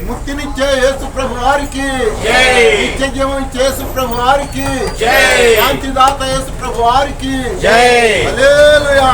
ముక్తినిచ్చే యేసు ప్రభు వారికి, నిత్య జీవం ఇచ్చే యేసు ప్రభు వారికి, శాంతిదాత యేసు ప్రభు వారికి హల్లెలూయా.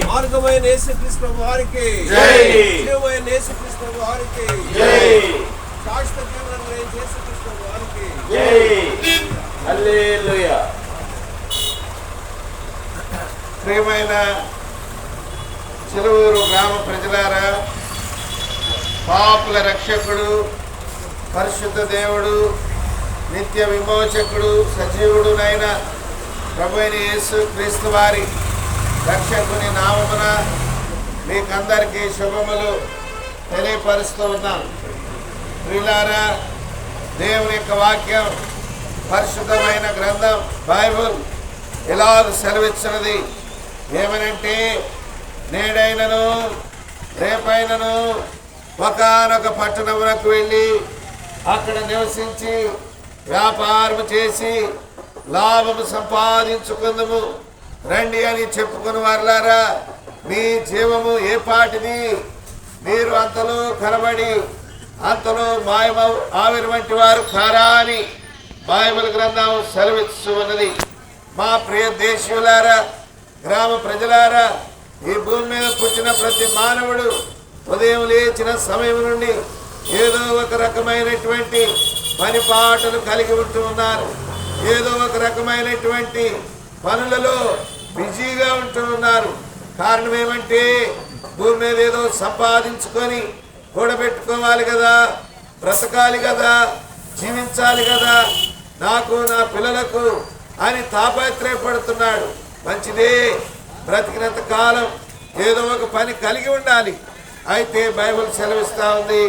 మార్గమైన యేసుక్రీస్తు ప్రభు వారికి జై, జీవమైన యేసుక్రీస్తు ప్రభు వారికి జై, శాశ్వత జీవనాన్ని యేసుక్రీస్తు ప్రభు వారికి జై. హల్లెలూయా. ప్రియమైన చిలువూరు గ్రామ ప్రజలారా, పాపుల రక్షకుడు, పరిశుద్ధ దేవుడు, నిత్య విమోచకుడు, సజీవుడునైన ప్రభువైన యేసు క్రీస్తు వారి రక్షకుని నామమున మీకందరికీ శుభములు తెలియపరుస్తూ ఉన్నాం. ప్రియులారా, దేవుని యొక్క వాక్యం, పరిశుద్ధమైన గ్రంథం బైబుల్ ఇలాగ సెలవిచ్చినది ఏమనంటే, నేడైనను రేపైనను ఒకానొక పట్టణమునకు వెళ్ళి అక్కడ నివసించి వ్యాపారము చేసి లాభము సంపాదించుకుందుము రండి అని చెప్పుకుని వారులారా, మీ జీవము ఏ పాటిది? మీరు అంతలో కనబడి అంతలో మాయమవు ఆవిరి వంటి వారు కారా అని బైబిల్ గ్రంథం సెలవిస్తూ ఉన్నది. మా ప్రియ దేశీయులారా, గ్రామ ప్రజలారా, ఈ భూమి మీద పుట్టిన ప్రతి మానవుడు ఉదయం లేచిన సమయం నుండి ఏదో ఒక రకమైనటువంటి పని పాటలు కలిగి ఉంటూ ఉన్నారు. ఏదో ఒక రకమైనటువంటి పనులలో బిజీగా ఉంటూ ఉన్నారు. కారణం ఏమంటే, భూమి మీద ఏదో సంపాదించుకొని కూడబెట్టుకోవాలి కదా, బ్రతకాలి కదా, జీవించాలి కదా, నాకు నా పిల్లలకు అని తాపత్రయపడుతున్నాడు. మంచిదే, బ్రతికినంత కాలం ఏదో ఒక పని కలిగి ఉండాలి. అయితే బైబిల్ సెలవిస్తూ ఉంది,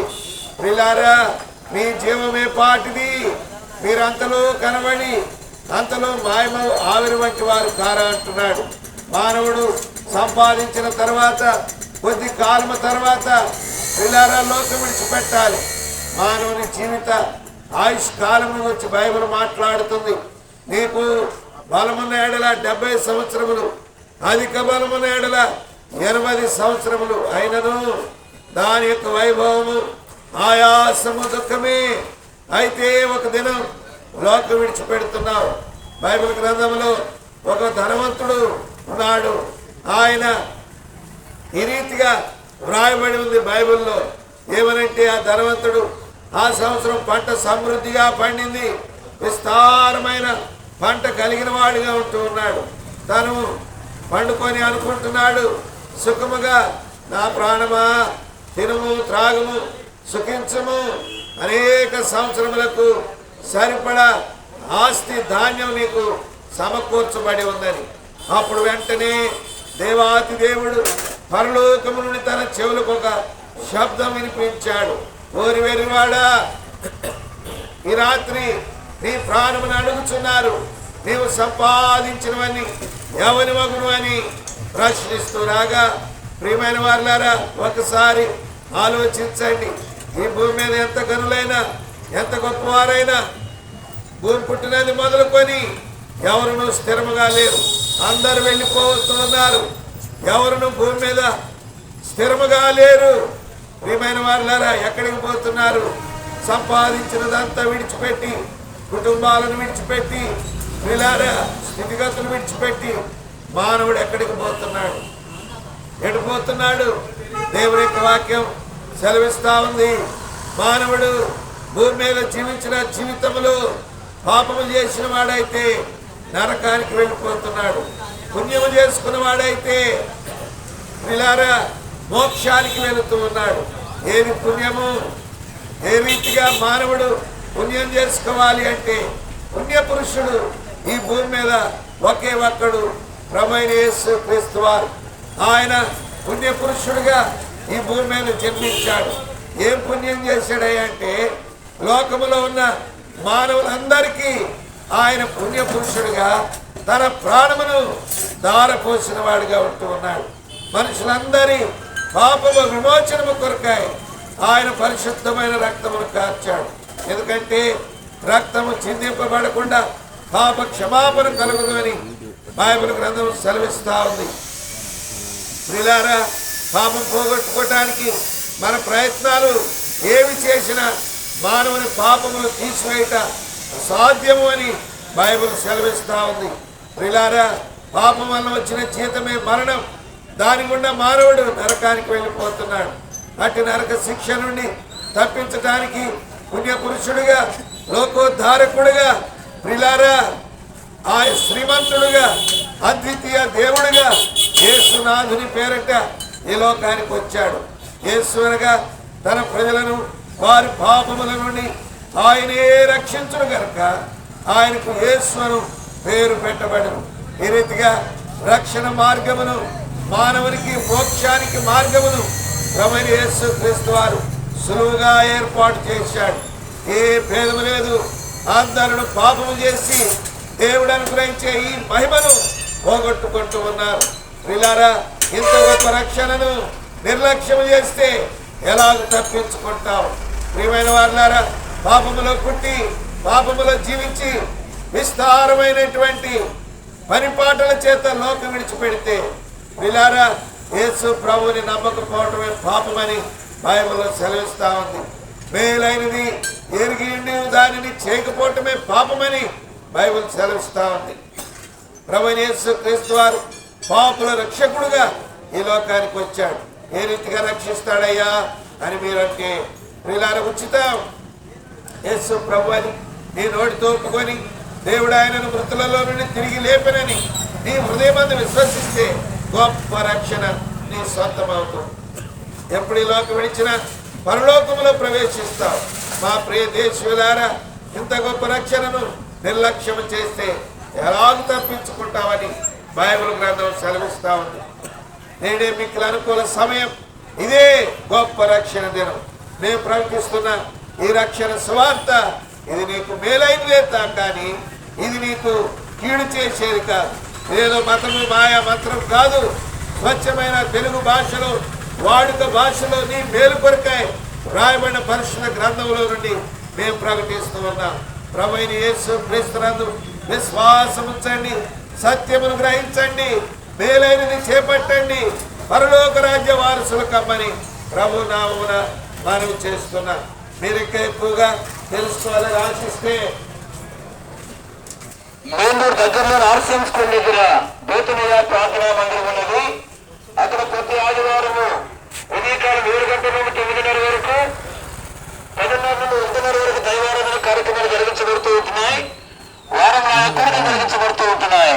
పిల్లారా, మీ జీవమే పాటిది, మీరు అంతలో కనబడి అంతలో మాయమ ఆవిరి వంటి వారు కారా అంటున్నాడు. మానవుడు సంపాదించిన తర్వాత కొద్ది కాలం తర్వాత పిల్లారా లోకం విడిచిపెట్టాలి. మానవుని జీవిత ఆయుష్ కాలము వచ్చి బైబిల్ మాట్లాడుతుంది. నీకు బలమున్న ఎడల 70 సంవత్సరములు, అధిక బలమున్న ఎడల 80 సంవత్సరములు అయినను దాని యొక్క వైభవము ఆయాసము దుఃఖమే. అయితే ఒక దినం లోకం విడిచిపెడుతున్నావు. బైబిల్ గ్రంథంలో ఒక ధనవంతుడు ఉన్నాడు. ఆయన ఈ రీతిగా వ్రాయబడి ఉంది బైబిల్లో. ఏమనంటే, ఆ ధనవంతుడు ఆ సంవత్సరం పంట సమృద్ధిగా పండింది, విస్తారమైన పంట కలిగిన వాడిగా ఉంటూ ఉన్నాడు. తను పండుకొని అనుకుంటున్నాడు సుఖముగా, నా ప్రాణమా తినుము త్రాగుము సుఖించము, అనేక సంవత్సరములకు సరిపడా ఆస్తి ధాన్యం నీకు సమకూర్చబడి ఉందని. అప్పుడు వెంటనే దేవాతి దేవుడు పరలోకము నుండి తన చెవులకు ఒక శబ్దం వినిపించాడు. ఓరి వెరివాడా, ఈ రాత్రి నీ ప్రాణమును అడుగుచున్నారు, నీవు సంపాదించినవన్నీ ఎవని మగును అని ప్రశ్నిస్తూ రాగా, ప్రియమైన వారులారా ఒకసారి ఆలోచించండి. ఈ భూమి మీద ఎంత గనులైనా ఎంత గొప్పవారైనా భూమి పుట్టినది మొదలుకొని ఎవరును స్థిరముగా లేరు. అందరూ వెళ్ళిపోతున్నారు. ఎవరును భూమి మీద స్థిరముగా లేరు. ప్రియమైన వారులారా ఎక్కడికి పోతున్నారు? సంపాదించినదంతా విడిచిపెట్టి, కుటుంబాలను విడిచిపెట్టి, వీళ్ళారా స్థితిగతులు విడిచిపెట్టి మానవుడు ఎక్కడికి పోతున్నాడు? ఎడిపోతున్నాడు? దేవుని యొక్క వాక్యం సెలవిస్తా ఉంది. మానవుడు భూమి మీద జీవించిన జీవితంలో పాపము చేసిన వాడైతే నరకానికి వెళ్ళిపోతున్నాడు. పుణ్యము చేసుకున్న వాడైతే వీళ్ళారా మోక్షానికి వెళుతూ ఉన్నాడు. ఏది పుణ్యము? ఏ రీతిగా మానవుడు పుణ్యం చేసుకోవాలి అంటే, పుణ్య పురుషుడు ఈ భూమి మీద ఒకే ఒక్కడు, ప్రభువైన యేసు క్రీస్తు వారు. ఆయన పుణ్య పురుషుడుగా ఈ భూమి మీద జన్మించాడు. ఏం పుణ్యం చేశాడంటే, లోకములో ఉన్న మానవులందరికీ ఆయన పుణ్య పురుషుడుగా తన ప్రాణమును దారపోసిన వాడిగా ఉంటూ ఉన్నాడు. మనుషులందరి పాపము విమోచనము కొరకాయ ఆయన పరిశుద్ధమైన రక్తమును కార్చాడు. ఎందుకంటే రక్తము చిందింపబడకుండా పాప క్షమాపణ కలుగుదు అని బైబిల్ గ్రంథం సెలవిస్తా ఉంది. ప్రియులారా, పాపం పోగొట్టుకోవటానికి మన ప్రయత్నాలు ఏమి చేసినా మానవుని పాపములు తీసివేయట సాధ్యము అని బైబిల్ సెలవిస్తా ఉంది. ప్రియులారా, పాపం వల్ల వచ్చిన జీతమే మరణం. దాని గుండా మానవుడు నరకానికి వెళ్ళిపోతున్నాడు. అటు నరక శిక్ష నుండి తప్పించడానికి పుణ్యపురుషుడుగా, లోకోద్ధారకుడుగా, ప్రియులారా ఆ శ్రీమంతుడుగా, అద్వితీయ దేవుడుగా యేసునాథుని పేరట ఈ లోకానికి వచ్చాడు. యేసు అనగా తన ప్రజలను వారి పాపముల నుండి ఆయనే రక్షించును గనుక ఆయనకు యేసు అను పేరు పెట్టబడను. ఈ రీతిగా రక్షణ మార్గమును, మానవునికి మోక్షానికి మార్గమును ప్రభువైన యేసు క్రీస్తు వారు సులువుగా ఏర్పాటు చేశాడు. ఏ భేదము లేదు. అందరూ పాపము చేసి దేవుడు అనుగ్రహించే ఈ మహిమను పోగొట్టుకుంటూ ఉన్నారు. ప్రియులారా, ఇంత గొప్ప రక్షణను నిర్లక్ష్యం చేస్తే ఎలాగ తప్పించుకుంటావు? ప్రియమైన వారులారా, పాపములో పుట్టి పాపములో జీవించి విస్తారమైనటువంటి పనిపాటల చేత లోకం విడిచిపెడితే, ప్రియులారా యేసు ప్రభువుని నమ్మకపోవటమే పాపమని బైబిల్లో సెలవిస్తా ఉంది. మేలైనది ఎరిగి దానిని చేయకపోవటమే పాపమని బైబిల్ సెలవిస్తా ఉంది. ప్రభువైన యేసు క్రీస్తు వారు పాపుల రక్షకుడుగా ఈ లోకానికి వచ్చాడు. ఏ రీతిగా రక్షిస్తాడయ్యా అని మీరంటే, ప్రియులారా ఉచితం. యేసు ప్రభు అని నీ నోటితో ఒప్పుకొని దేవుడు ఆయనను మృతులలో నుండి తిరిగి లేపనని నీ హృదయమందు విశ్వసిస్తే గొప్ప రక్షణ నీ సొంతమవుతుంది. ఎప్పుడు ఈ లోకం విడిచినా పరలోకములో ప్రవేశిస్తావు. మా ప్రియ దేశీయులారా, ఇంత గొప్ప రక్షణను నిర్లక్ష్యం చేస్తే ఎలాగ తప్పించుకుంటావని బైబిల్ గ్రంథం సెలవిస్తా ఉంది. నేడే మీకు అనుకూల సమయం. ఇదే గొప్ప రక్షణ దినం. మేము ప్రకటిస్తున్న ఈ రక్షణ సువార్త ఇది నీకు మేలైనదే కానీ ఇది నీకు కీడు చేసేది కాదు. ఇదేదో మతము మాయా మంత్రం కాదు. స్వచ్ఛమైన తెలుగు భాషలో, వాడుక భాషలో నీ మేలు కొరకాయ రాయబడిన పరిశుద్ధ గ్రంథంలో నుండి మేము ప్రకటిస్తూ ఉన్నాం. ప్రభువైన యేసు క్రీస్తునందు విశ్వాసం ఉంచండి, సత్యమును గ్రహించండి, మేలైనది చేపట్టండి, పరలోక రాజ్య వారసులు కమ్మని ప్రభు నామమున మనవి చేస్తున్నా. మీరు ఇంకా ఎక్కువగా తెలుసుకోవాలని ఆశిస్తే మేందూరు దగ్గరలో ఆర్సీఎం స్కూల్ దగ్గర బేతనీయ ప్రార్థనా మందిరం ఉన్నది. అక్కడ ప్రతి ఆదివారము ఉదయకాలం 7 గంటల నుండి 9:30 వరకు, 10:30 నుండి 1:30 వరకు దైవారాధన కార్యక్రమాలు జరిగించబడుతూ ఉంటున్నాయి. వారంలో ఎక్కువగా జరిగించబడుతూ ఉంటున్నాయి.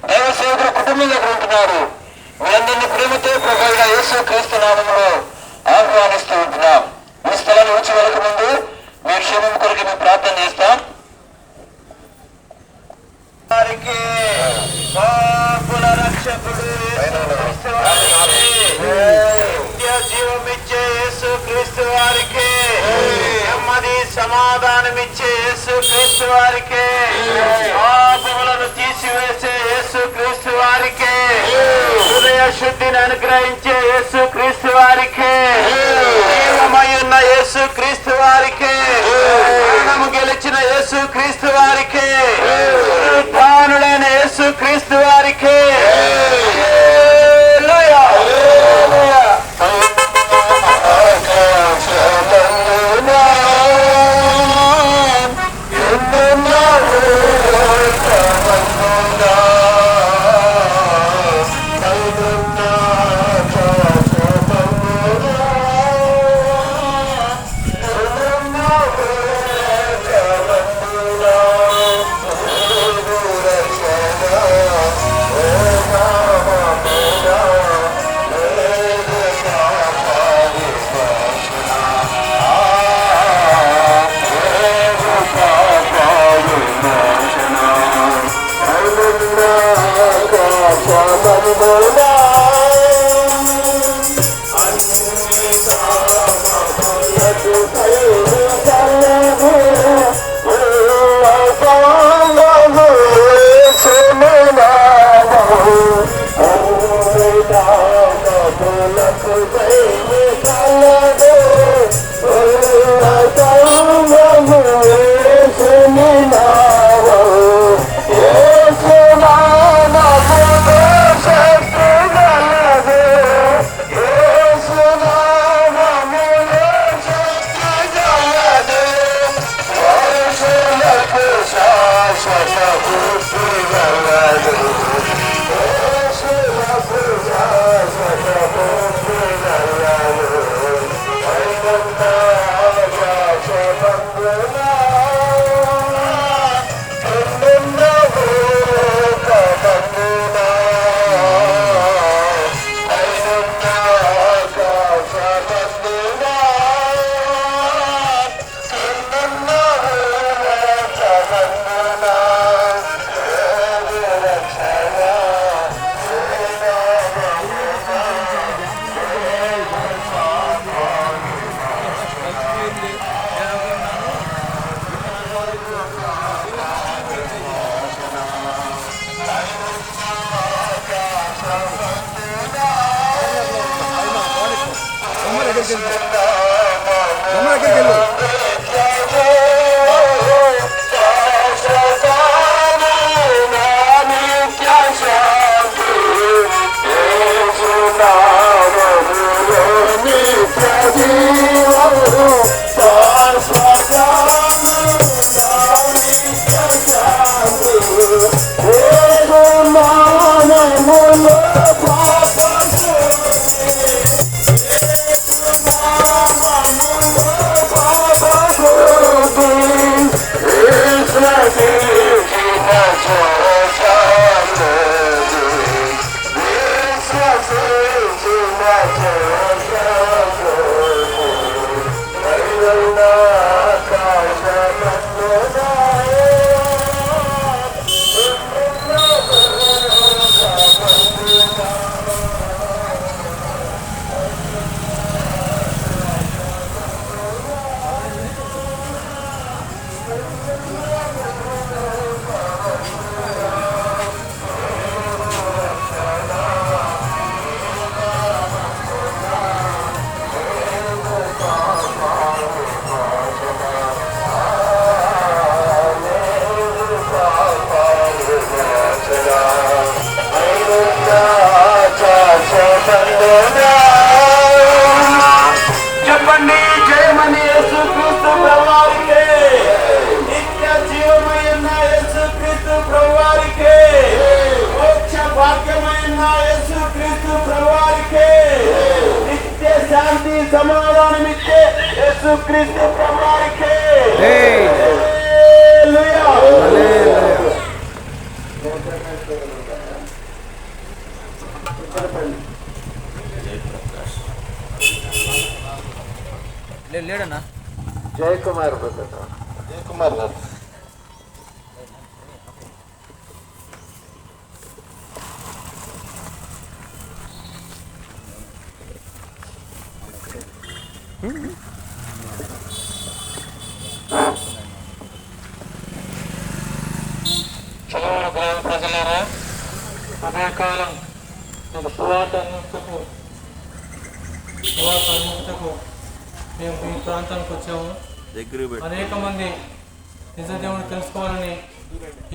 దైవ సేవకులు కుటుంబంలో ఉంటున్నారు. వీరందరినీ ప్రేమతో ప్రభువైన యేసు క్రీస్తు నామములో ఆహ్వానిస్తూ ఉంటున్నాం. ఈ స్థలాన్ని వచ్చి వెళ్ళక ముందు మీ క్షేమం కొరకు మేము ప్రార్థన చేస్తాం. రక్షకుడు జీవమిచ్చే యేసు క్రీస్తు వారికి, నెమ్మది సమాధానమిచ్చే యేసు క్రీస్తు వారికి, పాపముల అనుగ్రహించే యేసు క్రీస్తు వారికి, జీవమయ్యున్న యేసు క్రీస్తు వారికి, మరణము గెలిచిన యేసు క్రీస్తు వారికి, పునరుత్థానుడైన యేసు క్రీస్తు వారికి చెప్పండి, జయమని యేసు క్రీస్తు ప్రభువారికి, నిత్య జీవమైన యేసు క్రీస్తు ప్రభువారికి, మోక్ష భాగ్యమైన యేసు క్రీస్తు ప్రభువారికి, నిత్య శాంతి సమాధానం ఇచ్చే యేసు క్రీస్తు ప్రభువారికి. లేడన్నా జయకుమార్ గారు. ప్రజలారా, ఉదయకాలం సువార్త సువార్త అనుమతికు మేము ఈ ప్రాంతానికి వచ్చాము. అనేక మంది నిజ దేవుని తెలుసుకోవాలని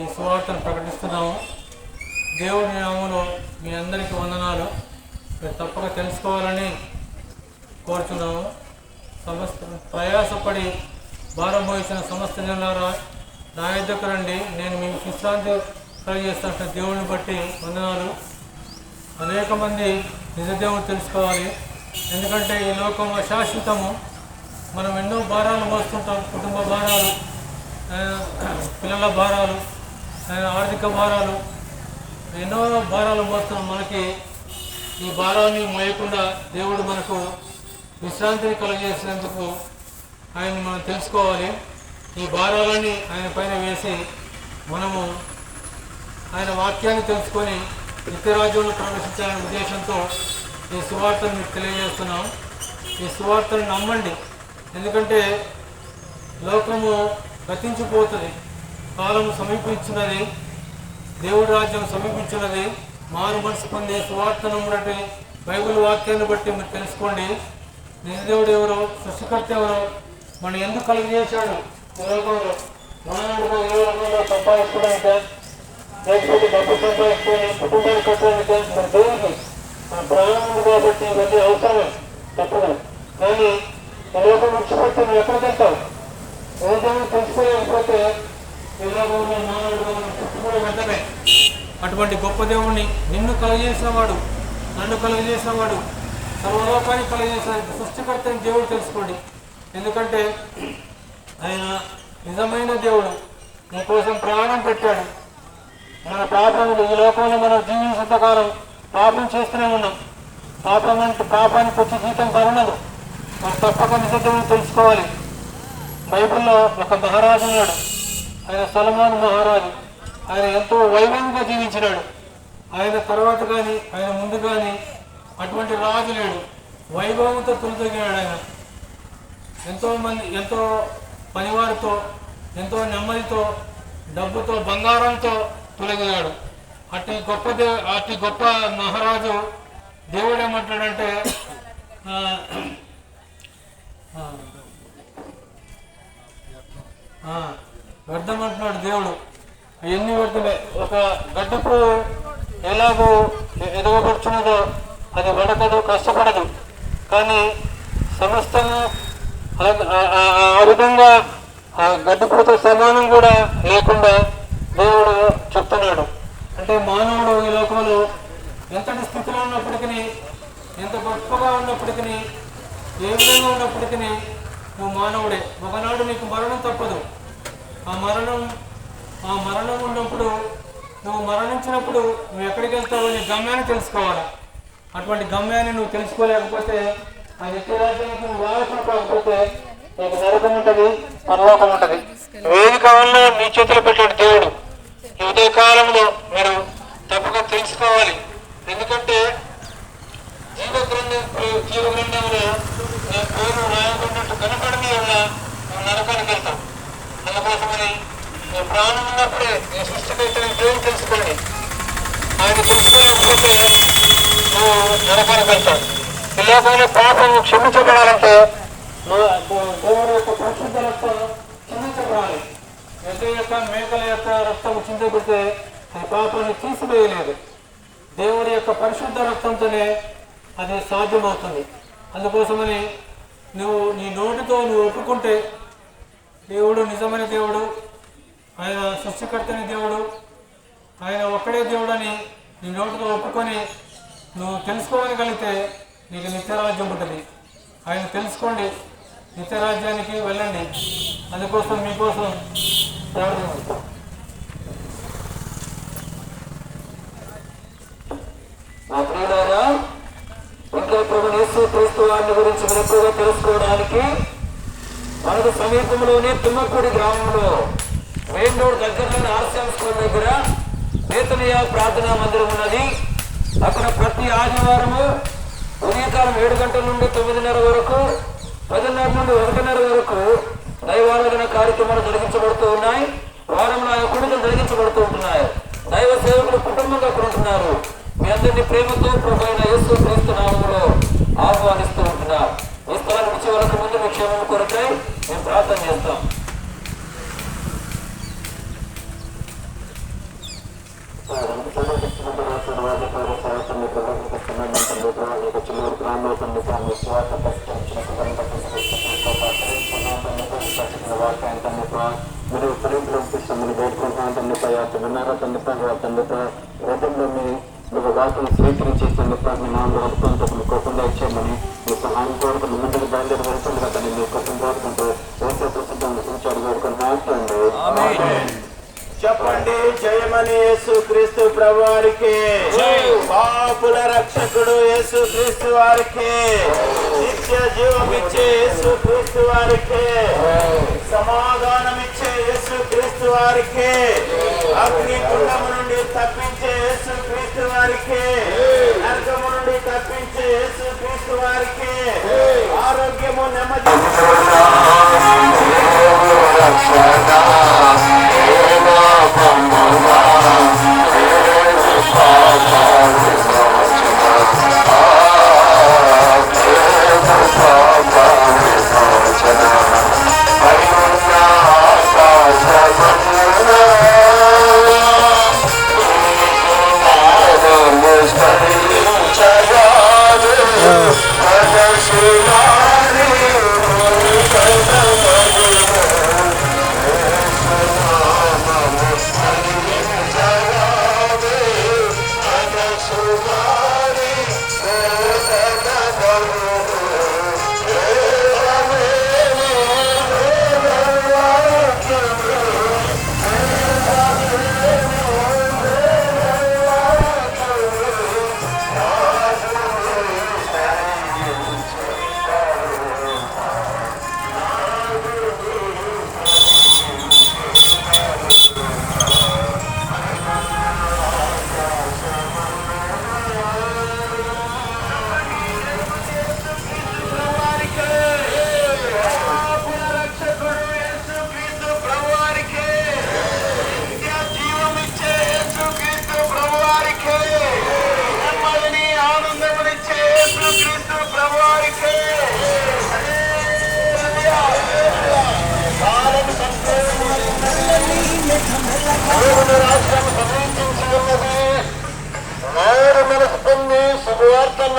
ఈ సువార్తను ప్రకటిస్తున్నాము. దేవుని నామములో మీ అందరికీ వందనాలు. మీరు తప్పక తెలుసుకోవాలని కోరుతున్నాము. సమస్త ప్రయాసపడి భారం వహించిన సమస్త జనులారా నా యొద్దకు రండి, నేను మీకు విశ్రాంతి కలిగజేస్తున్న దేవుని బట్టి వందనాలు. అనేక మంది నిజ దేవుని తెలుసుకోవాలి. ఎందుకంటే ఈ లోకం అశాశ్వతము. మనం ఎన్నో భారాలు మోస్తుంటాం. కుటుంబ భారాలు, పిల్లల భారాలు, ఆర్థిక భారాలు, ఎన్నో భారాలు మోస్తున్నాం. మనకి ఈ భారాన్ని మోయకుండా దేవుడు మనకు విశ్రాంతిని కలుగజేసినందుకు ఆయన మనం తెలుసుకోవాలి. ఈ భారాలన్నీ ఆయన పైన వేసి మనము ఆయన వాక్యాన్ని తెలుసుకొని నిత్యరాజ్యంలో ప్రవేశించాలనే ఉద్దేశంతో ఈ సువార్తను మీకు తెలియజేస్తున్నాం. ఈ సువార్తను నమ్మండి. ఎందుకంటే లోకము గతించిపోతుంది, కాలము సమీపించినది, దేవుడి రాజ్యం సమీపించినది. మారు మనసు పొందే సువార్తను బట్టి బైబిల్ వాక్యాన్ని బట్టి మీరు తెలుసుకోండి. నిజదేవుడు ఎవరో, సృష్టికర్త ఎవరో, మనం ఎందుకు కలిగజేశాడు ఈ లోకంలో. మానవుడిగా ఏ రకంగా సంపాదించడానికే, లేకపోతే డబ్బు సంపాదించుకొని కుటుంబాన్ని కట్టడానికే మన దేవుడికి మన ప్రాణములు కాబట్టి ఇవన్నీ అవసరమే, తప్పదు. కానీ ఈ లోకం విడిచిపెట్టి నువ్వు ఎక్కడికి వెళ్తావు? ఏదైనా తెలుసుకోలేకపోతే ఈ లోకంలో మానవుడిగా మనం చుట్టుకోవడం వెంటనే. అటువంటి గొప్ప దేవుణ్ణి, నిన్ను కలుగజేసినవాడు, నన్ను కలుగజేసినవాడు, సర్వలోకాన్ని కలుగజేసిన సృష్టికర్తని దేవుడు తెలుసుకోండి. ఎందుకంటే ఆయన నిజమైన దేవుడు. మీకోసం ప్రాణం పెట్టాడు. మన పాపములు ఈ లోకంలో మనం జీవించినంతకాలం పాపం చేస్తూనే ఉన్నాం. పాపానికి వచ్చి జీతం కరుణదు. మనం తప్పక నిజదేవుని తెలుసుకోవాలి. బైబిల్లో ఒక మహారాజు ఉన్నాడు. ఆయన సొలొమోను మహారాజు. ఆయన ఎంతో వైభవంగా జీవించినాడు. ఆయన తర్వాత కానీ ఆయన ముందు కానీ అటువంటి రాజు లేడు. వైభవంతో తొలితొగినాడు ఆయన. ఎంతో పనివారితో, ఎంతో నెమ్మదితో, డబ్బుతో, బంగారంతో తొలగినాడు. అతి గొప్ప మహారాజు దేవుడు ఏమంటాడంటే, వ్యర్థమంటున్నాడు దేవుడు. అవన్నీ వ్యర్థమే. ఒక గడ్డపు ఎలాగో ఎదగబడుచున్నదో అది వడకదు, కష్టపడదు. కానీ సమస్తము ఆ విధంగా ఆ గడ్డపుతో సమానం కూడా లేకుండా దేవుడు చెప్తున్నాడు. అంటే మానవుడు ఈ లోకంలో ఎంతటి స్థితిలో ఉన్నప్పటికీ, ఎంత గొప్పగా ఉన్నప్పటికీ, ఏ విధంగా ఉన్నప్పటికీ నువ్వు మానవుడే. ఒకనాడు నీకు మరణం తప్పదు. ఆ మరణం ఉన్నప్పుడు, నువ్వు మరణించినప్పుడు నువ్వు ఎక్కడికి వెళ్తావు నీ గమ్యాన్ని తెలుసుకోవాలి. అటువంటి గమ్యాన్ని నువ్వు తెలుసుకోలేకపోతే, ఆ నిత్యరాజ్యానికి నువ్వు వారసులు కాకపోతే నీకు నరకం ఉంటుంది, పరలోకం ఉంటుంది. ఏది కావాలన్నా మీ చేతిలో పెట్టాడు దేవుడు. ఈ ఉదయకాలంలో మీరు తప్పక తెలుసుకోవాలి. ఎందుకంటే జీవ గ్రంథంలో నీ పేరు రాయబడినట్టు కనపడని వల్ల నువ్వు నరకానికి వెళ్తావు. అందుకోసమని నీ ప్రాణం ఉన్నప్పుడే నీ సృష్టికర్తని దేవుడు తెలుసుకోండి. ఆయన తెలుసుకోలేకపోతే నువ్వు నరకానికి వెళ్తావు. ఈ లోకంలో పాపం క్షమించబడాలంటే దేవుడు యొక్క పరిశుద్ధ రక్తం క్షమించబడాలి. ఎద్దు యొక్క మేకల యొక్క రక్తం చింతబడితే అది పాపాన్ని తీసివేయలేదు. దేవుడి యొక్క పరిశుద్ధ రక్తంతోనే అది సాధ్యమవుతుంది. అందుకోసమని నువ్వు నీ నోటితో నువ్వు ఒప్పుకుంటే దేవుడు నిజమైన దేవుడు, ఆయన సృష్టికర్తని దేవుడు, ఆయన ఒక్కడే దేవుడు అని నీ నోటితో ఒప్పుకొని నువ్వు తెలుసుకోగలిగితే నీకు నిత్యరాజ్యం ఉంటుంది. ఆయన తెలుసుకోండి, నిత్యరాజ్యానికి వెళ్ళండి. అందుకోసం మీకోసం ప్రార్థన. మా ప్రియులారా, ఇంకా ప్రభు యేసు క్రీస్తు వారిని గురించి మీరు ఎక్కువగా తెలుసుకోవడానికి మనకు సమీపంలోని తుమ్మపూడి గ్రామంలో మెయిన్ రోడ్ దగ్గరలోని ఆర్సీఎం స్కూల్ దగ్గర బేతనియ ప్రార్థనా మందిరం ఉన్నది. అక్కడ ప్రతి ఆదివారము ఉదయకాలం 7 గంటల నుండి 9:30 వరకు, 10:30 నుండి 1:30 వరకు దైవారాధన కార్యక్రమాలు జరిగించబడుతూ ఉన్నాయి. వారంలో ఆయన కుటుంబం జరిగించబడుతూ ఉంటున్నాయి. దైవ సేవకులు కుటుంబంగా అక్కడ ఉంటున్నారు. మీ అందరినీ ప్రేమతో ప్రభువైన యేసు క్రీస్తు నామములో ఆహ్వానిస్తూ ఉంటున్నారు. మీరు ఫలింపులను వేడుకుంటున్నాను తండ్రిపై విన్నారా తండ్రిపై తండ్రిపై రథంలో మీరు వాటిని స్వీకరించి తండ్రిపై మీ నాన్న వదుకుంటూ మీ కోపంగా ఇచ్చేయమని మీ సహాయం కోరుకుని ముందుకు బయలుదేరి వెళ్తుంది కదండి మీ కోసం కోరుకుంటూ ఏసే ప్రసిద్ధాన్ని సూచాడు వేడుకొని మాట్లాడండి. చెప్పండి జయమని యేసుక్రీస్తు ప్రభువారికి, పాపుల రక్షకుడు యేసుక్రీస్తు వారికి, నిత్య జీవమిచ్చే యేసుక్రీస్తు వారికి, సమాధానమిచ్చే యేసుక్రీస్తు వారికి, అగ్ని కుండము నుండి తప్పించే యేసుక్రీస్తు వారికి, నరకము నుండి తప్పించే యేసుక్రీస్తు వారికి, ఆరోగ్యము నెమ్మది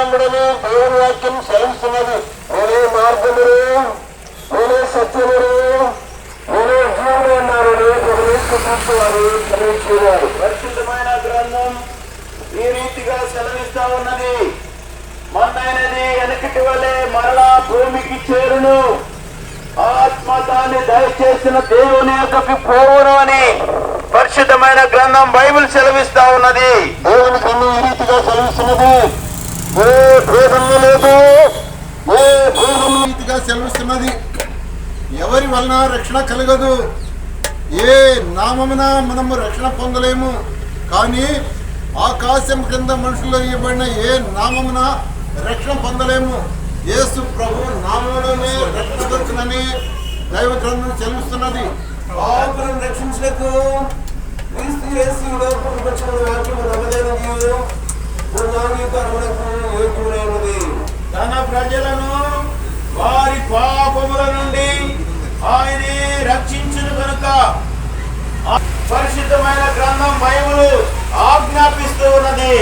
నమ్మడమే దేవుని వాక్యం సెలవుస్తున్నది. నేనే మార్గములు, నేనే సత్యములు, నేనే జీవుడు అన్నారు. వారు సెలవిస్తున్నారు. పరిశుద్ధమైన గ్రంథం ఈ రీతిగా సెలవిస్తా ఉన్నది. మొన్నైనది వెనకటి వలె మరలా భూమికి చేరును, ఆత్మ దాన్ని దయచేసిన దేవుని యొక్కకి పోవును అని పరిశుద్ధమైన గ్రంథం బైబిల్ సెలవిస్తా ఉన్నది. దేవుని గ్రంథం ఈ రీతిగా సెలవిస్తున్నది. ఏ భేదము లేదు, ఏ భేదము రీతిగా సెలవిస్తున్నది. ఎవరి వలన రక్షణ కలగదు, ఏ నామమున మనము రక్షణ పొందలేము. కానీ ఆకాశం క్రింద మనుషుల్లో ఇవ్వబడిన ఏ నామమున రక్షణ పొందలేము. యేసు ప్రభు నామములోనే రక్షణ దొరుకునని దైవ గ్రంథం సెలవిస్తున్నది. పాపులను రక్షించలకు క్రీస్తు యేసులో పుట్టుకొచ్చిన వాక్యము నమ్మదగినది, పునరుద్ధరణకు యోగ్యమైనది. తన ప్రజలను వారి పాపముల నుండి ఆయనే రక్షించును కనుక పరిశుద్ధమైన గ్రంథం బైబిల్ ఆజ్ఞాపిస్తూ ఉన్నది.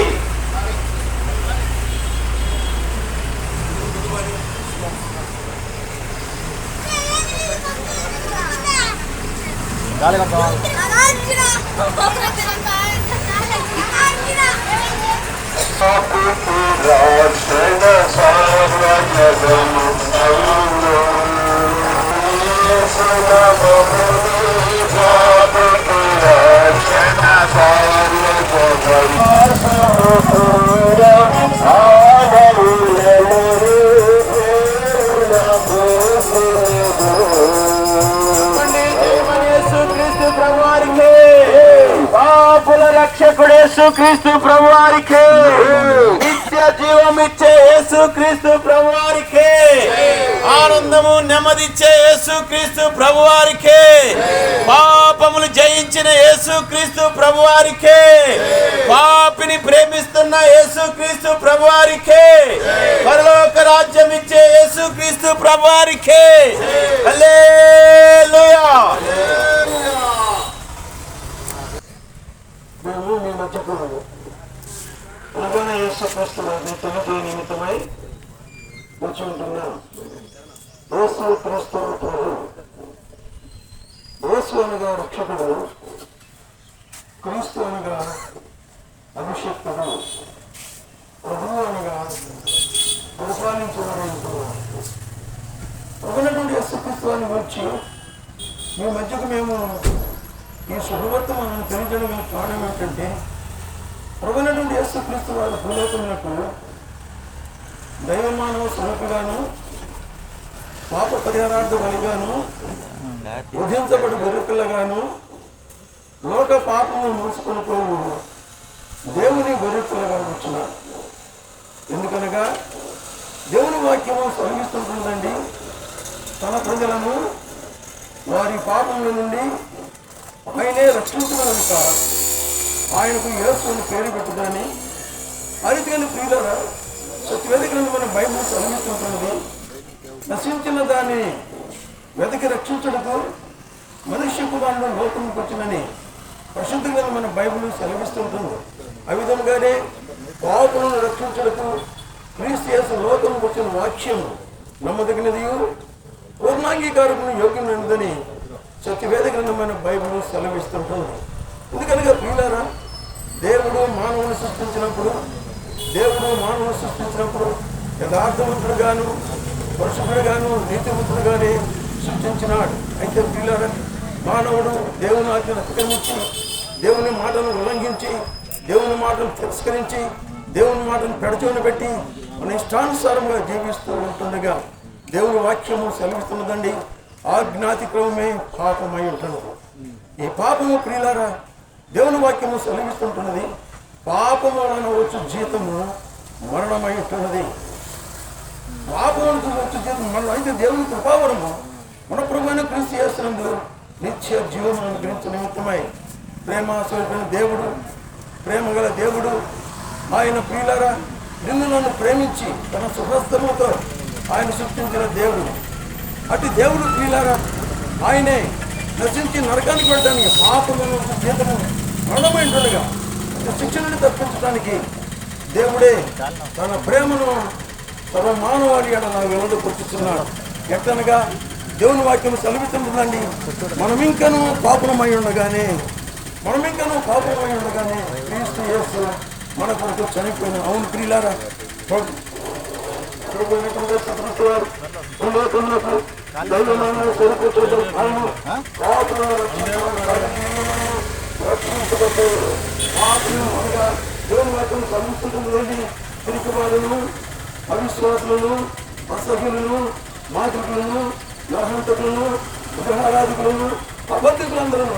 పాపుల రక్షకుడు యేసుక్రీస్తు ప్రభువారికి, నిత్య జీవమిచ్చే యేసుక్రీస్తు ప్రభువారికి, ఆనందము నెమ్మదిచ్చే యేసుక్రీస్తు ప్రభువారికి, పాపములు జయించిన యేసుక్రీస్తు ప్రభువారికి, పాపిని ప్రేమిస్తున్న యేసుక్రీస్తు ప్రభువారికి, పరలోక రాజ్యం ఇచ్చే యేసుక్రీస్తు ప్రభువారికి. హల్లెలూయా. మేము మీ మధ్యకు ప్రభువైన యేసుక్రీస్తు వారిని తెలియజేయ నిమిత్తమై వచ్చి ఉంటున్నాం. యేసుక్రీస్తు ప్రభు, యేసు అనగా రక్షకుడు, క్రీస్తు అనగా అభిషేక్తుడు, ప్రభువు అనగా పరిపాలించబడుతున్నాడు. ప్రభునటువంటి యేసుక్రీస్తు వారిని వచ్చి మీ మధ్యకు మేము ఈ శుభవర్తమానం తెలియజేయడం కారణం ఏంటంటే, ప్రభునటువంటి యేసుక్రీస్తు వారి భూలోకములకు దైవమానవ స్వరూపుగాను, పాప పరిహారార్థ బలిగాను, వధించబడి గొర్రెపిల్లగాను, లోక పాపము మోసుకొని పోవు దేవుని గొర్రెపిల్లగా వచ్చినాడు. ఎందుకనగా దేవుని వాక్యము సెలవిస్తుంటుందండి, తన ప్రజలను వారి పాపముల నుండి ఆయనే రక్షించగలక ఆయనకు యేసు అని పేరు పెట్టుదని. అరితిని ప్రియులరా, సత్యవేద గ్రంథమైన బైబిల్ సెలవిస్తుంటున్నది, నశించిన దాన్ని వెతికి రక్షించడకు మనుష్య కుమారుడు లోకంలోకి వచ్చినని పరిశుద్ధ గ్రంథమైన బైబిల్ సెలవిస్తుంటుంది. ఆ విధంగానే పాపులను రక్షించడకు క్రీస్తు యేసు లోకంలోకి వచ్చిన వాక్యం నమ్మదగినది, పూర్ణాంగీకారకును యోగ్యమైనదని సత్యవేద గ్రంథమైన బైబిల్ సెలవిస్తుంటుంది. ఎందుకనగా ప్రియులారా, దేవుడు మానవుని సృష్టించినప్పుడు యథార్థవంతుడుగాను, పరిశుద్ధుడుగాను, నీతివంతుడుగానే సృష్టించినాడు. అయితే ప్రియులారా, మానవుడు దేవుని ఆజ్ఞను అతిక్రమించి, దేవుని మాటను ఉల్లంఘించి, దేవుని మాటను తిరస్కరించి, దేవుని మాటను పెడచోని పెట్టి మన ఇష్టానుసారంగా జీవిస్తూ ఉంటుండగా దేవుని వాక్యము సెలవిస్తున్నదండి, ఆజ్ఞాతిక్రమమే పాపమై ఉంటున్నది. ఈ పాపము ప్రియులారా, దేవుని వాక్యము సెలవిస్తుంటున్నది, పాపము వలన వచ్చు జీతము మరణమై ఉంటున్నది. పాపము వచ్చు జీతం మరణం. అయితే దేవుని కృపావరము మన ప్రభువైన క్రీస్తు యేసునందు నిత్య జీవము అనుగ్రహించిన నిమిత్తమై ప్రేమాస్వరూపైన దేవుడు, ప్రేమ గల దేవుడు ఆయన ప్రియులారా నిన్ను నన్ను ప్రేమించి తన సుహస్తముతో ఆయన సృష్టించిన దేవుడు. అటు దేవుడు ప్రియులారా ఆయనే నశించి నరకానికి వెళ్ళడానికి, పాపముల జీతము మరణమైనట్టుగా శిక్షణని తప్పించడానికి దేవుడే తన ప్రేమను సర్వ మానవాళి ఎడల వెలుగు పుట్టిస్తున్నాడు. ఎట్లనగా దేవుని వాక్యం సెలవిస్తుందండి, మనమింకను పాపమై ఉండగానే క్రీస్తు యేసు మన కొరకు చనిపోయిన. అవును ప్రియులారా, దైవమానవ స్వరూపుడు ఆయన దేవుని వాక్యం సంస్కృతులు పిరికివారులను, అవిశ్వాసులను, అసహ్యులను, మాతృకులను, నరహంతకులను, విగ్రహారాధికులను, అబద్ధికులందరూ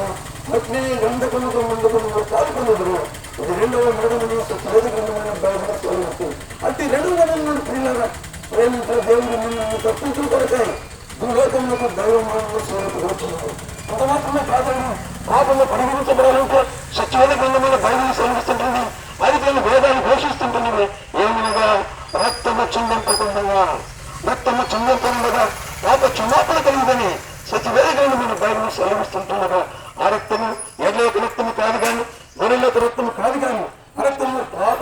అగ్ని గంధకులకు మండకులను పాల్గొనదురు. ఇది 2వ మరణమని సత్యవేద గ్రంథమైన బైబిల్ సెలవిస్తుంది. అంటే 2వ మరణం ప్రియులారా, ప్రేమించిన దేవుడు నిన్ను తప్పించిన కొరకై భూలోకములకు దైవమానవ స్వరూపుడు వచ్చినాడు. అంత మాత్రమే కాదండి, పాపంలో పరిగణించబడాలంటే సత్యవేద గ్రంథమైన బైబిల్ సెలవిస్తుంటుంది, అది కొన్ని వేదాలు ఘోషిస్తుంటుంది. ఏమనగా రక్తము చిందింపకుండా పాప క్షమాపణ కలిగిందని సత్యవేద గ్రంథమైన బైబిల్ సెలవిస్తుంటుండగా, ఆ రక్తము ఎడ్ల యొక్క రక్తము కాదు కానీ, గొర్రెల యొక్క రక్తము కాదు కానీ, ఆ రక్తము పాప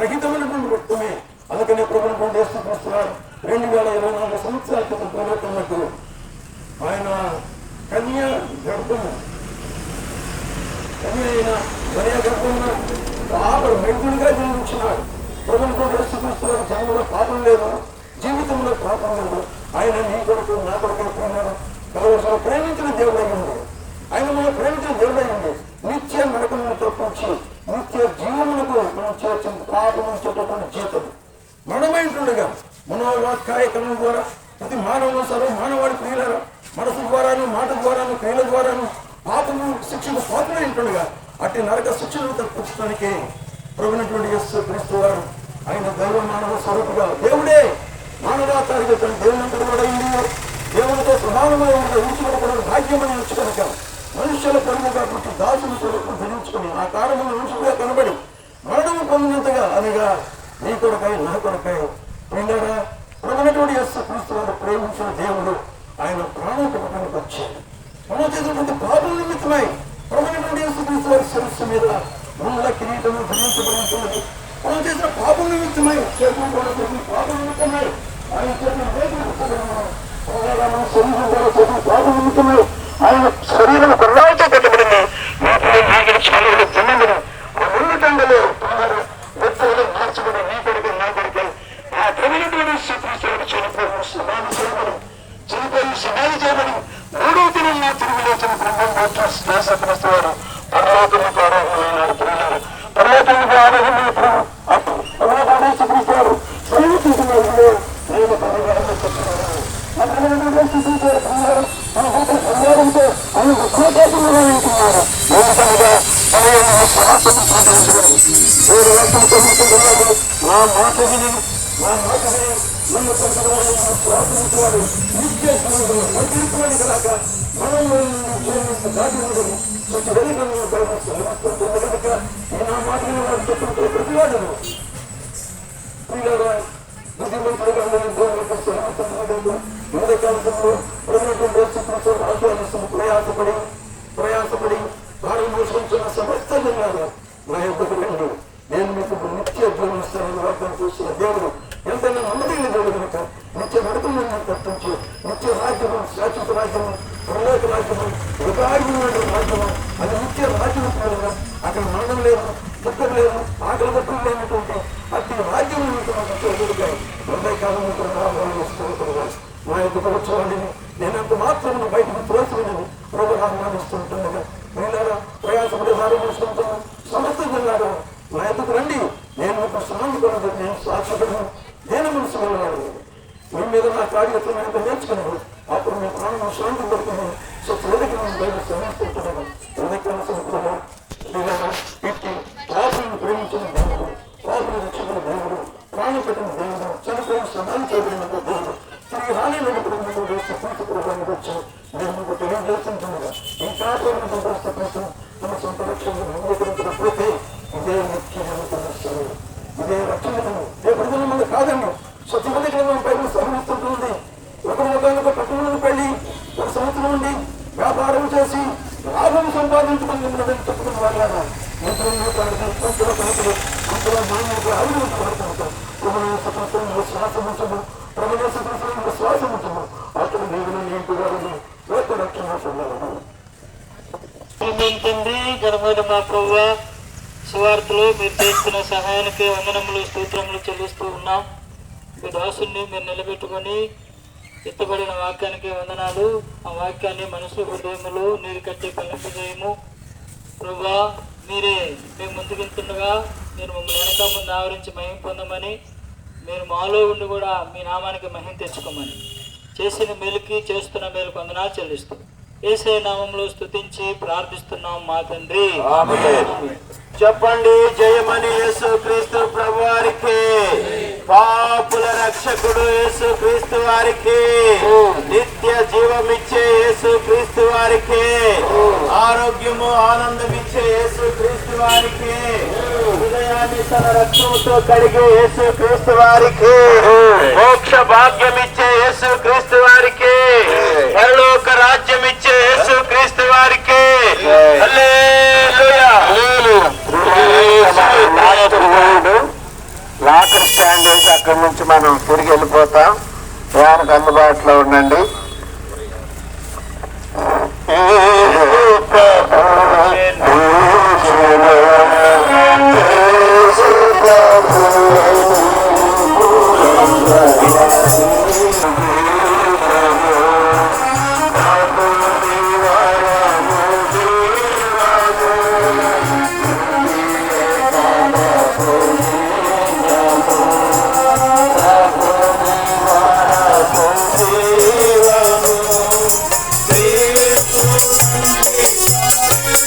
రహితమైనటువంటి రక్తమే. అందుకనే ప్రభుత్వం యేసుక్రీస్తున్నారు 2024 సంవత్సరాల క్రితం ప్రభుత్వములకు ఆయన కన్య అయిన గర్భమున పాప రహితుడిగా జన్మించినాడు. ప్రభుత్వం యేసుక్రీస్తున్నారు జన్మలో పాపం లేదు, జీవితంలో పాపం లేదు. ఆయన నీ కొరకు నా కొరకు ప్రేమించిన దేవుడు అయ్యింది. ఆయన మనం ప్రేమించిన దేవుడు అయ్యింది. నిత్య నరకమును తప్పించి నిత్య జీవములకు మనం చేర్చిన పాపం చెప్పటువంటి జీతం మరణమైంటుండగా మనోవాక్కాయకరణ ద్వారా ప్రతి మానవులు సర్వ మానవాడి క్రియలను మనసు ద్వారాను, మాట ద్వారాను, క్రియల ద్వారాను పాపము శిక్షకు పాత్రమైంటుండగా అట్టి నరక శిక్షను తప్పించడానికి ప్రభునటువంటి యేసుక్రీస్తు వారు ఆయన దైవ మానవ స్వరూపుగా దేవుడే మానవాకారిగా తన దేవునంతటి వాడైంది. దేవునితో ప్రధానమై ఉంచుకోవడం భాగ్యమని ఉంచుకనుక మనుష్యుల పరుగుగా పుట్టి దాసుల స్వరూపం ధరించుకుని ఆ కారణంలో మనుషులుగా కనబడి మరణము పొందినంతగా అనగా నీ కొరకై నా కొరకై ప్రియులారా ప్రభునటువంటి యేసుక్రీస్తు వారు ప్రేమించిన దేవుడు ఆయన ప్రాణం పెట్టడానికి వచ్చాడు. మనం చేసినటువంటి పాపం నిమిత్తమై ప్రభునటువంటి యేసుక్రీస్తు వారి శిరస్సు మీద ఉన్న కిరీటము ధరించబడి ఉంటుంది. మనం చేసిన పాపం నిమిత్తమై చేతులు కూడా చేసిన పాపం నిమిత్తమై ఆయన చేసిన పాపం నిమిత్తమై ఆయన శరీరం కొర్రాలతో కట్టబడింది. చాలా తిన్నది ఉన్నతంలో వ్యక్తులు మార్చబడి నీ కొడుకు నా కొడుకు ఆ ప్రభుత్వం చనిపోయి సమాధి చేయబడి మూడో దినం నా తిరుగులేచిన బ్రహ్మం శ్వాసపరుస్తున్నారు. పరలోకము ప్రారంభమైనాడు. పరలోకము ఆరోగ్యమిస్తారు. ప్రయాసపడి భారం మోసుకుంటున్న సమస్త జనాలు నా యొక్కకు రండి, నేను మీకు నిత్య జీవనిస్తానని వాగ్దానం చేసిన దేవుడు ఎంతైనా నమ్మదగిన దేవుడు కనుక నిత్య నడుపులను తప్పించి నిత్య రాజ్యము, శాశ్వత రాజ్యము, పరలోక రాజ్యము, యుగాయుమైనటువంటి రాజ్యము, అది నిత్య రాజ్యము కాదు. అక్కడ మరణం లేదు, దుఃఖం లేదు, ఆకలి దుఃఖం లేనటువంటి అతి రాజ్యం హృదయకాలంలో నా యొక్క వచ్చేవాడిని నేనంత మాత్రం బయటకు తోసినని ప్రభు ఆహ్వానిస్తుంటుండగా మీలారా ప్రయాసపడి భారం చేసుకుంటున్నాను. సమస్త జిల్లాలో నా ఎందుకు రండి, నేను మీకు శాంతి కొనదు, నేను శాశ్వతను నేను మనసు వెళ్ళాడు. మీ మీద నా కార్యక్రమం ఎంత నేర్చుకున్నాను, అప్పుడు మీ ప్రాణం శాంతి దొరుకుతుంది. సో చివరికి నేను బయట సమర్పిస్తున్నాను. హృదయకాల ఇట్టి పాపలను ప్రేమించిన దేవుడు, పాపలు రక్షకుల దేవుడు, ప్రాణం పెట్టిన దేవుడు, చనిపోయిన సమాధి చేయబడిన దేవుడు, తిరిగి రాలేనప్పుడు పూర్తిపురానికి వచ్చి నేను తెలియజేస్తుంటుండగా ఈ కాపాడిన సంతోష కోసం తమ సొంత రక్షణను అంగీకరించినప్పుడైతే ఇదే ముఖ్యమైన ఇదే రక్షణను ఏ ప్రజల మంది కాదండి. స్వచ్ఛమంది మనం పైన సహనిస్తుంటుంది. ఒకరికొక పట్టణంలో పెళ్లి ఒక సంవత్సరం నుండి వ్యాపారం చేసి లాభం సంపాదించుకుని చెప్పుకున్న వాళ్ళ అంతలో మానవుడు అభివృద్ధి పడుతుంటాం. శ్వాసముంచము శ్వాసముంచము అతను దేవుని నింపుగారు తండ్రి ఘనమైన మా ప్రభువా, సువార్తలో మీరు చేస్తున్న సహాయానికి వందనములు స్తోత్రములు చెల్లిస్తూ ఉన్నాం. మీ దాసుని మీరు నిలబెట్టుకొని ఎత్తబడిన వాక్యానికి వందనాలు. ఆ వాక్యాన్ని మనసు హృదయములు నీరు కట్టి పలింపజేయము. ప్రభువా, మీరే మేము ముందుకెళ్తుండగా మీరు మమ్మల్ని వెనక ముందు ఆవరించి మహిమ పొందమని, మీరు మాలో ఉండి కూడా మీ నామానికి మహిమ తెచ్చుకోమని, చేసిన మేలుకి చేస్తున్న మేలుకు వందనాలు చెల్లిస్తూ యేసయ్య నామంలో స్తుతించి ప్రార్థిస్తున్నాం మా తండ్రి. చెప్పండి జయమని యేసు క్రీస్తు ప్రభు వారికి, పాపుల రక్షకుడు యేసు క్రీస్తు వారికి, నిత్య జీవమిచ్చే యేసు క్రీస్తు వారికి, ఆరోగ్యము ఆనందమిచ్చే యేసు క్రీస్తు వారికి, హృదయాన్ని తన రక్తముతో కడిగే యేసు క్రీస్తు వారికి, మోక్ష భాగ్యమిచ్చే యేసు క్రీస్తు వారికి, పరలోక రాజ్యమిచ్చే యేసు క్రీస్తు వారికి. హల్లెలూయా. లాకర్ స్టాండ్ వేసి అక్కడి నుంచి మనం తిరిగి వెళ్ళిపోతాం. వారికి అందుబాటులో ఉండండి. Thank you.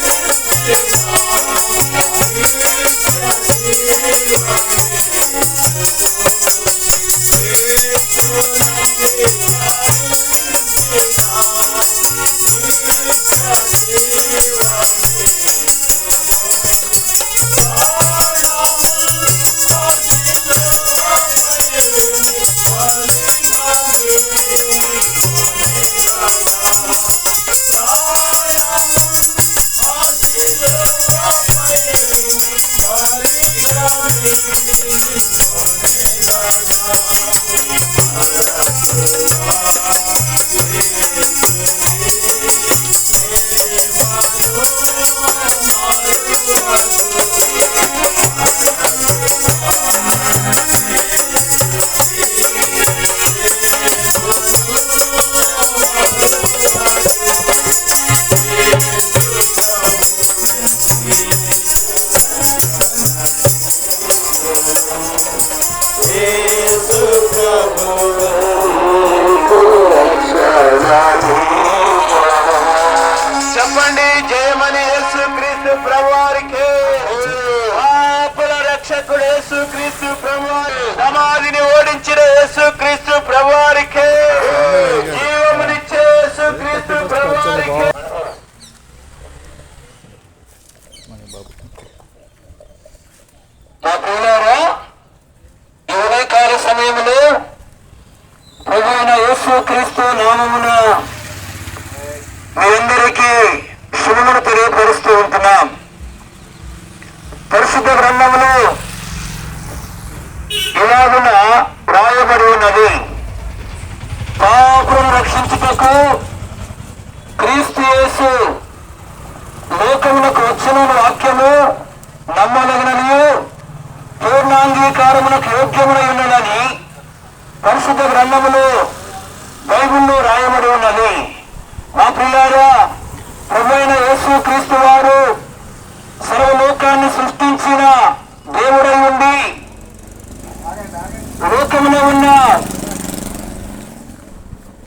చెప్పండి జయమని యేసుక్రీస్తు ప్రభువారికి. పాపుల రక్షకుడు యేసుక్రీస్తు ప్రభువారు, సమాధిని ఓడించిన యేసుక్రీస్తు ప్రభువారికి, జీవమునిచ్చే యేసుక్రీస్తు ప్రభువారికి. మా ప్రియులారా, ఈ ఉదయకాల సమయంలో ప్రభువైన యేసుక్రీస్తు నామమున మీ అందరికీ శుభమును తెలియపరుస్తూ ఉంటున్నాం. పరిశుద్ధ గ్రంథములో ఇలాగున రాయబడి ఉన్నది, పాపులను రక్షించుటకు క్రీస్తు యేసు లోకమునకు వచ్చిన వాక్యము నమ్మదగినది, పూర్ణాంగీకారమునకు యోగ్యమునై ఉన్నదని పరిశుద్ధ గ్రంథములో బైబిల్లో రాయబడి ఉన్నది. మా ప్రియులారా, ప్రభువైన యేసుక్రీస్తు వారు సర్వలోకాన్ని సృష్టించిన దేవుడై ఉండి లోకములో ఉన్న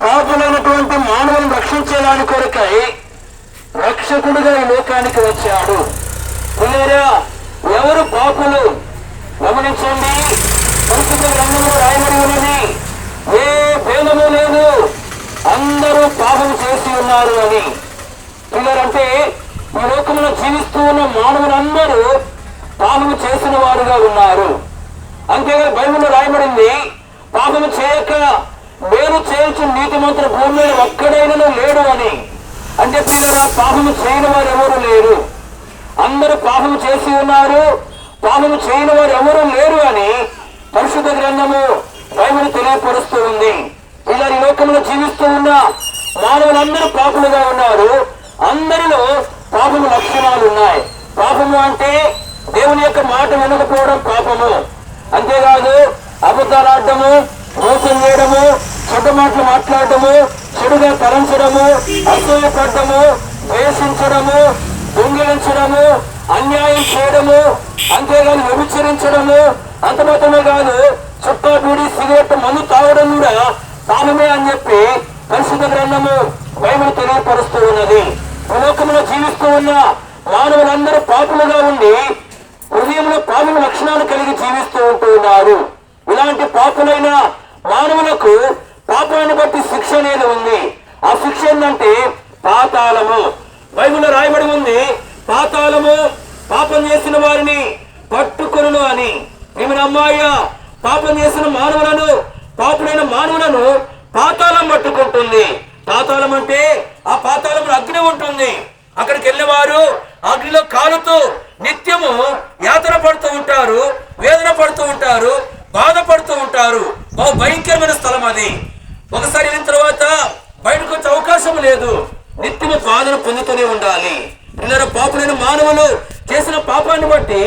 పాపులైనటువంటి మానవులను రక్షించేదాని కొరకై రక్షకుడుగా ఈ లోకానికి వచ్చాడు. ప్రియులారా, ఎవరు పాపులు గమనించండి. పరిశుద్ధ గ్రంథంలో రాయబడి ఉన్నది, ఏ భేదము లేదు, అందరూ పాపం చేసి ఉన్నారు అని. పిల్లలంటే ఈ లోకంలో జీవిస్తూ ఉన్న మానవులందరూ పాపము చేసిన వారుగా ఉన్నారు. అంతేగా బైబిల్లో రాయబడింది, పాపము చేయక మేలు చేయొచ్చు నీతిమంతుల భూమి మీద ఒక్కడైనా లేడు అని. అంటే పిల్లల పాపము చేయని వారు ఎవరు లేరు, అందరూ పాపము చేసి ఉన్నారు, పాపము చేయని వారు ఎవరు లేరు అని పరిశుద్ధ గ్రంథము బైబిల్ తెలియపరుస్తూ ఉంది. ఇలా ఈ లోకంలో జీవిస్తూ ఉన్న మానవులందరూ పాపులుగా ఉన్నారు. అందరిలో పాపము లక్షణాలు ఉన్నాయి. పాపము అంటే దేవుని యొక్క మాట వినకపోవడం పాపము. అంతేకాదు అబద్ధాలు ఆడటము, మోసం చేయడము, చెడ్డ మాటలు మాట్లాడటము, చెడుగా తలంచడము, అసూయపడటము, ద్వేషించడము, దొంగిలించడము, అన్యాయం చేయడము, అంతేగాదు వ్యభిచరించడము, అంత మాత్రమే కాదు చుట్టా బీడి సిగరెట్ మందు తాగడం కూడా పాపమే అని చెప్పి పరిశుద్ధ గ్రంథము బైబిల్ తెలియపరుస్తూ ఉన్నది. లోకంలో జీవిస్తూ ఉన్న మానవులందరూ పాపులుగా ఉండి హృదయంలో పాపం లక్షణాలు కలిగి జీవిస్తూ ఉంటూ ఉన్నారు. ఇలాంటి పాపులైన మానవులకు పాపాన్ని బట్టి శిక్ష అనేది ఉంది. ఆ శిక్ష ఏంటంటే పాతాళము. బైబిల్లో రాయబడి ఉంది, పాతాళము పాపం చేసిన వారిని పట్టుకొనును అని. ఈమె అమ్మాయ పాపం చేసిన మానవులను, పాపులైన మానవులను పాతాళం పట్టుకుంటుంది. పాతాళం అంటే ఆ పాతాళంలో అగ్ని ఉంటుంది. అక్కడికి వెళ్ళేవారు అగ్నిలో కాలుతూ నిత్యము యాతన పడుతూ ఉంటారు, వేదన పడుతూ ఉంటారు, బాధపడుతూ ఉంటారు. బహు భయంకరమైన స్థలం అది. ఒకసారి వెళ్ళిన తర్వాత బయటకు వచ్చే అవకాశం లేదు, నిత్యము బాధను పొందుతూనే ఉండాలి. ఇలా పాపులైన మానవులు చేసిన పాపాన్ని బట్టి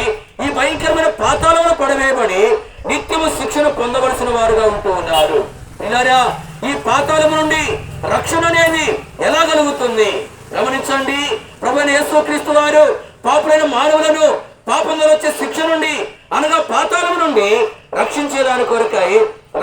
ఈ భయంకరమైన పాతాళంలో పడవేయబడి నిత్యము శిక్షణ పొందవలసిన వారుగా ఉంటూ ఉన్నారు. ఇలా ఈ పాతాళం నుండి రక్షణ అనేది ఎలా కలుగుతుంది గమనించండి. ప్రభువైన యేసుక్రీస్తు వారు పాపులైన మానవులను పాపంలో వచ్చే శిక్ష నుండి అనగా పాతాళం నుండి రక్షించేదాని కొరకై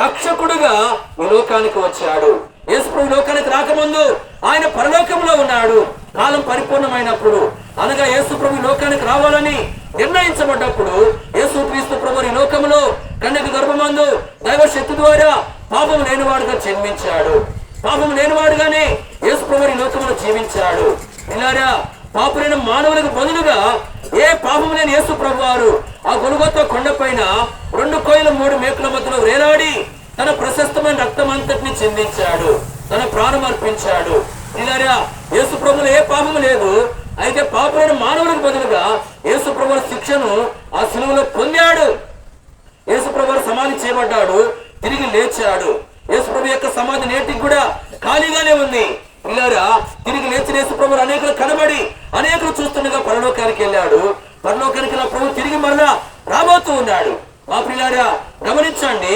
రక్షకుడుగా ఈ లోకానికి వచ్చాడు. యేసు ప్రభు లోకానికి రాకముందు ఆయన పరలోకంలో ఉన్నాడు. కాలం పరిపూర్ణమైనప్పుడు అనగా యేసు ప్రభు లోకానికి రావాలని నిర్ణయించబడ్డప్పుడు యేసుక్రీస్తు ప్రభు ఈ లోకంలో కన్యక గర్భమందు దైవ శక్తి ద్వారా పాపం లేనివాడుగా జన్మించాడు. పాపం లేనివాడుగానే యేసు ప్రభు ఈ లోకంలో జీవించాడు. ఇలారా పాపులైన మానవులకు బదులుగా ఏ పాపం లేని యేసు ప్రభు వారు ఆ గొల్గొతా కొండపైన 2 కోయిల 3 మేకుల మధ్యలో వేలాడి తన ప్రశస్తమైన రక్తం అంతటిని చెందించాడు, తన ప్రాణం అర్పించాడు. ఇలారా యేసు ప్రభువులో ఏ పాపము లేదు. అయితే పాపులైన మానవులకు బదులుగా యేసు ప్రభువు శిక్షను ఆ శిలువలో పొందాడు. యేసుప్రభు సమాధి చేయబడ్డాడు, తిరిగి లేచాడు. యేసుప్రభు యొక్క సమాధి నేటికి కూడా ఖాళీగానే ఉంది. పిల్లారా, తిరిగి లేచిన యేసుప్రభు అనేకులు కనబడి అనేకులు చూస్తుండగా పరలోకానికి వెళ్ళాడు. పరలోకానికి నా ప్రభు తిరిగి మరలా రాబోతూ ఉన్నాడు. మా పిల్లారా గమనించండి,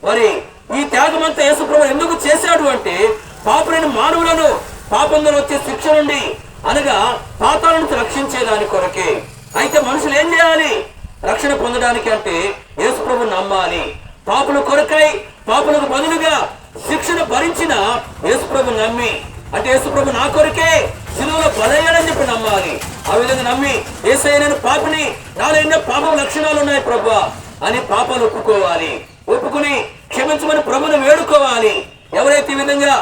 మరి ఈ త్యాగమంతా యేసుప్రభు ఎందుకు చేశాడు అంటే పాపులైన మానవులను పాపంలో వచ్చే శిక్ష నుండి అనగా పాతాల నుంచి రక్షించేదాని కొరకే. అయితే మనుషులు ఏం చేయాలి రక్షణ పొందడానికి అంటే యేసుప్రభు నమ్మాలి. పాపుల కొరకై పాపులకు బదులుగా శిక్షణ భరించిన యేసుప్రభు నమ్మి, అంటే యేసుప్రభు నా కొరకే సిలువలో బలయ్యాడని చెప్పి నమ్మాలి. ఆ విధంగా నమ్మి యేసయ్య నేను పాపిని, నాలో ఎన్నో పాప లక్షణాలు ఉన్నాయి ప్రభువా అని పాపాలు ఒప్పుకోవాలి. ఒప్పుకుని క్షమించమని ప్రభుని వేడుకోవాలి. ఎవరైతే ఈ విధంగా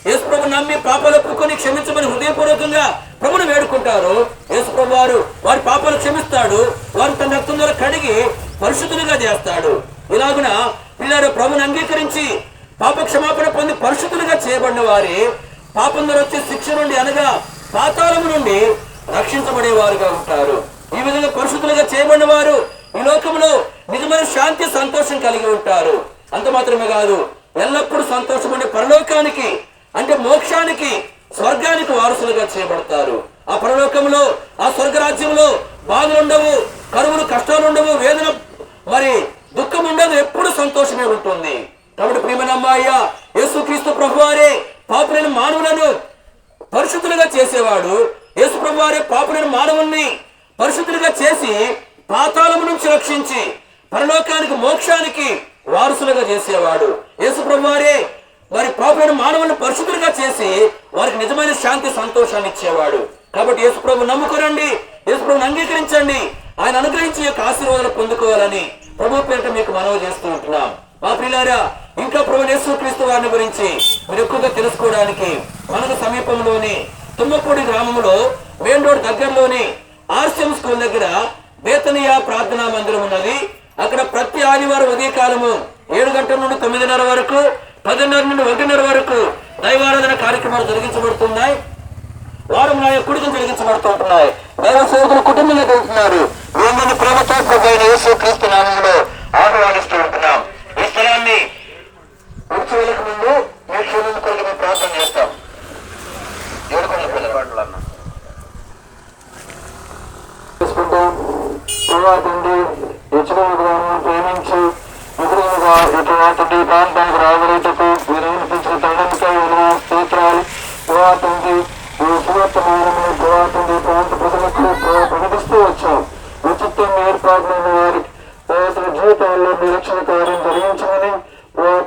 యేసుప్రభు నమ్మి పాపాలు ఒప్పుకొని క్షమించమని హృదయపూర్వకంగా ప్రభుని వేడుకుంటారో యేసుప్రభు వారి పాపాలు క్షమిస్తాడు. వారు తన రక్తం ద్వారా కడిగి పరిశుద్ధులుగా చేస్తాడు. ఇలాగున పిల్లలు ప్రభుని అంగీకరించి పాప క్షమాపణ పొంది పరిశుద్ధులుగా చేయబడిన వారి పాపం ద్వారా వచ్చే శిక్ష నుండి అనగా పాతాళము నుండి రక్షించబడేవారుగా ఉంటారు. ఈ విధంగా పరిశుద్ధులుగా చేయబడిన వారు ఈ లోకంలో నిజమైన శాంతి సంతోషం కలిగి ఉంటారు. అంత మాత్రమే కాదు, ఎల్లప్పుడూ సంతోషం ఉండే పరలోకానికి అంటే మోక్షానికి, స్వర్గానికి వారసులుగా చేయబడతారు. ఆ పరలోకంలో ఆ స్వర్గరాజ్యంలో బాధలు ఉండవు, కరువులు కష్టాలు ఉండవు, వేదన మరి దుఃఖం ఉండదు, ఎప్పుడు సంతోషమే ఉంటుంది. కాబట్టి ప్రియమైన అమ్మాయ్య, యేసుక్రీస్తు ప్రభువారే పాపులైన మానవులను పరిశుద్ధులుగా చేసేవాడు. యేసు ప్రభువారే పాపులైన మానవుల్ని పరిశుద్ధులుగా చేసి పాతాళము నుంచి రక్షించి పరలోకానికి మోక్షానికి వారసులుగా చేసేవాడు. యేసు ప్రభువారే వారి పాపులైన మానవులను పరిశుద్ధులుగా చేసి వారికి నిజమైన శాంతి సంతోషాన్ని ఇచ్చేవాడు. కాబట్టి యేసు ప్రభు నమ్ముకోరండి, యేసు ప్రభుని అంగీకరించండి. ఆయన అనుగ్రహించి యొక్క ఆశీర్వాదాలు పొందుకోవాలని ప్రభు పేరిట మీకు మనవి చేస్తూ ఉంటున్నాం. మా ప్రియులారా, ఇంకా ప్రభు యేసుక్రీస్తు వారిని గురించి మీరు ఎక్కువగా తెలుసుకోవడానికి మనకు సమీపంలోని తుమ్మపూడి గ్రామంలో మెయిన్ రోడ్ దగ్గరలోని ఆర్సిఎం స్కూల్ దగ్గర బేతనియా ప్రార్థనా మందిరం ఉన్నది. అక్కడ ప్రతి ఆదివారం ఉదయకాలము 7 గంటల నుండి 9:30 వరకు, 10:30 నుండి 1:30 వరకు దైవారాధన కార్యక్రమాలు జరిగించబడుతున్నాయి. వారం నాయ కుడికలు జరిగించబడుతుంటున్నాయి. దైవ సేవకులు కుటుంబంలో వెళ్తున్నారు. వీళ్ళని ప్రేమతో ప్రభువైన యేసుక్రీస్తు నామములో ఆహ్వానిస్తూ ఉంటున్నాం. ఈ స్థలాన్ని విడిచి వెళ్ళక ముందు మీ క్షేమం కొరకు మేము ప్రార్థన చేస్తాం. తండ్రి హెచ్చరికలను ప్రేమించి ఎదురుగా ఇటువంటి ప్రాంతానికి రాబోయేటకు మీరు అనిపించిన తండ్రికై స్తోత్రాలు. తండ్రి ఈ సువార్తమానము తండ్రి ప్రాంత ప్రజలకు ప్రకటిస్తూ వచ్చాం. ఉచితంగా ఏర్పాటున్న వారికి జీవితాల్లో మీ రక్షణ కార్యం జరిగించమని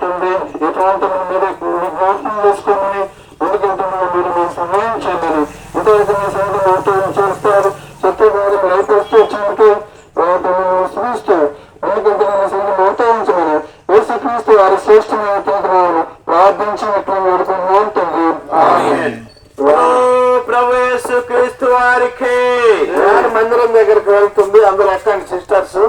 తండ్రి ఈ ప్రాంతం మీరు జ్ఞాపకం చేసుకోమని ముందుకెళ్తున్న మీరు మేము సహాయం చేయమని ఇంతవరకు మీ సంఘం చేస్తారు. సత్యవాదం రైతు వచ్చినందుకు శ్రీస్తూ ముందుకెళ్తున్న మీ సంఘం అవుతాయించమని యేసుక్రీస్తు వారి శ్రేష్టమైన ప్రార్థించి వేడుకుంటున్నాం తండ్రి. ప్రభు యేసుక్రీస్తు వారికి మందిరం దగ్గరికి వెళ్తుంది. అందరూ ఎక్కండి సిస్టర్స్.